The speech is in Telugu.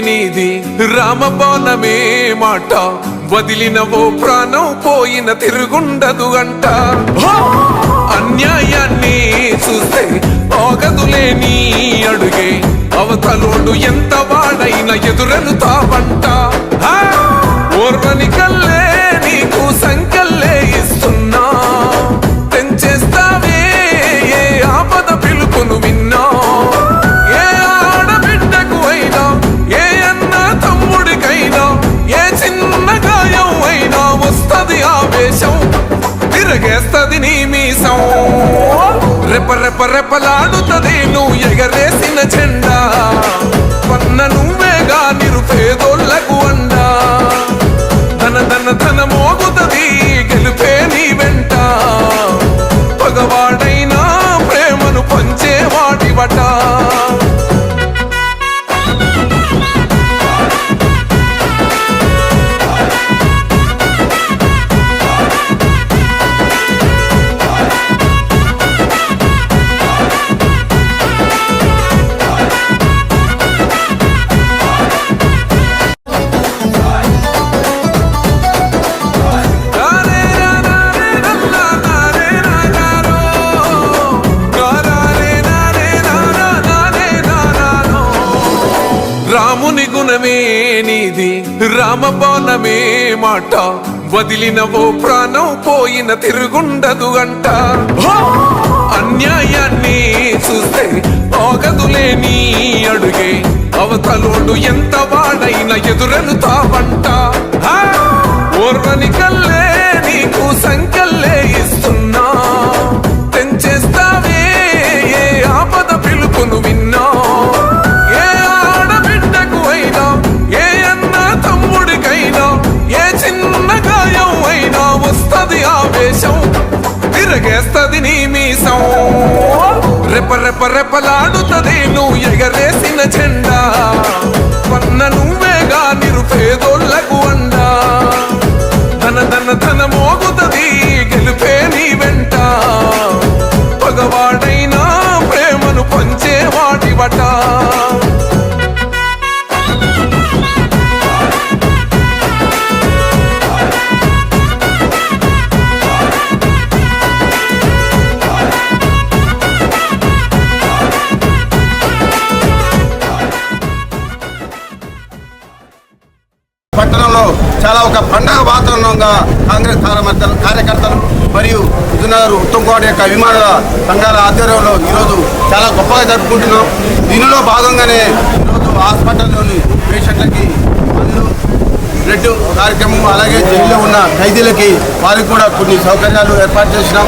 నీది రామబాణమే మాట వదిలినవో ప్రాణం పోయిన తిరుగుండదు అంట అన్యాయాన్ని చూస్తే ఆగదులే నీ అడుగే అవతలోడు ఎంత వాడైనా ఎదురెలుతావంట ఓర్వని కల్లే నీకు సంకల్లే ఇస్తున్నా తెంచేస్తావే ఏ ఆపద పిలుపును విన్నా ఏ ఆడబిడ్డకు అయినా ఏ అన్న తమ్ముడికైనా ఏ చిన్న గాయం అయినా వస్తది ఆవేశం తిరగేస్తది నీ మీసం రెప రెప రెపలాడుతది నువ్వు ఎగరేసిన జెండా పన్న నువ్వేగా నిరుపేదోళ్లకు అండా ధన ధన ధన మోగుతది గెలుపే నీ వెంట పగవాడైనా ప్రేమను పంచేవాడివట రాముని గుణమే నీది రామబాణమే మాట వదిలినవో ప్రాణం పోయిన తిరుగుండదు అంట అన్యాయాన్ని చూస్తే ఆగదులే నీ అడుగే అవతలోడు ఎంత వాడైనా ఎదురెలుతావంట ఓర్వని కల్లే నీకు సంకల్లే ఇస్తున్నా తెంచేస్తావే ఏ ఆపద పిలుపును విన్నా ఏ ఆడబిడ్డకు అయినా ఏ అన్న తమ్ముడికైనా ఏ చిన్న గాయం అయినా వస్తది ఆవేశం తిరగేస్తది నీ మీసం రెప రెప రెపలాడుతది నువ్వు ఎగరేసిన జెండా పన్న నువ్వేగా నిరుపేదోళ్లకు అండా ధన ధన ధన మోగుతది గెలుపే నీ వెంట పగవాడైనా ప్రేమను పంచేవాడివట పట్టణంలో చాలా ఒక పండగ వాతావరణంగా కాంగ్రెస్ కార్యకర్తలు మరియు విజయనగరం ఉత్తమ్ కుమార్ యొక్క అభిమాన సంఘాల ఆధ్వర్యంలో ఈరోజు చాలా గొప్పగా జరుపుకుంటున్నాం. దీనిలో భాగంగానే ఈరోజు హాస్పిటల్లోని పేషెంట్లకి మందులు బ్లడ్ కార్యక్రమం అలాగే జైల్లో ఉన్న ఖైదీలకి వారికి కూడా కొన్ని సౌకర్యాలు ఏర్పాటు చేసినాం.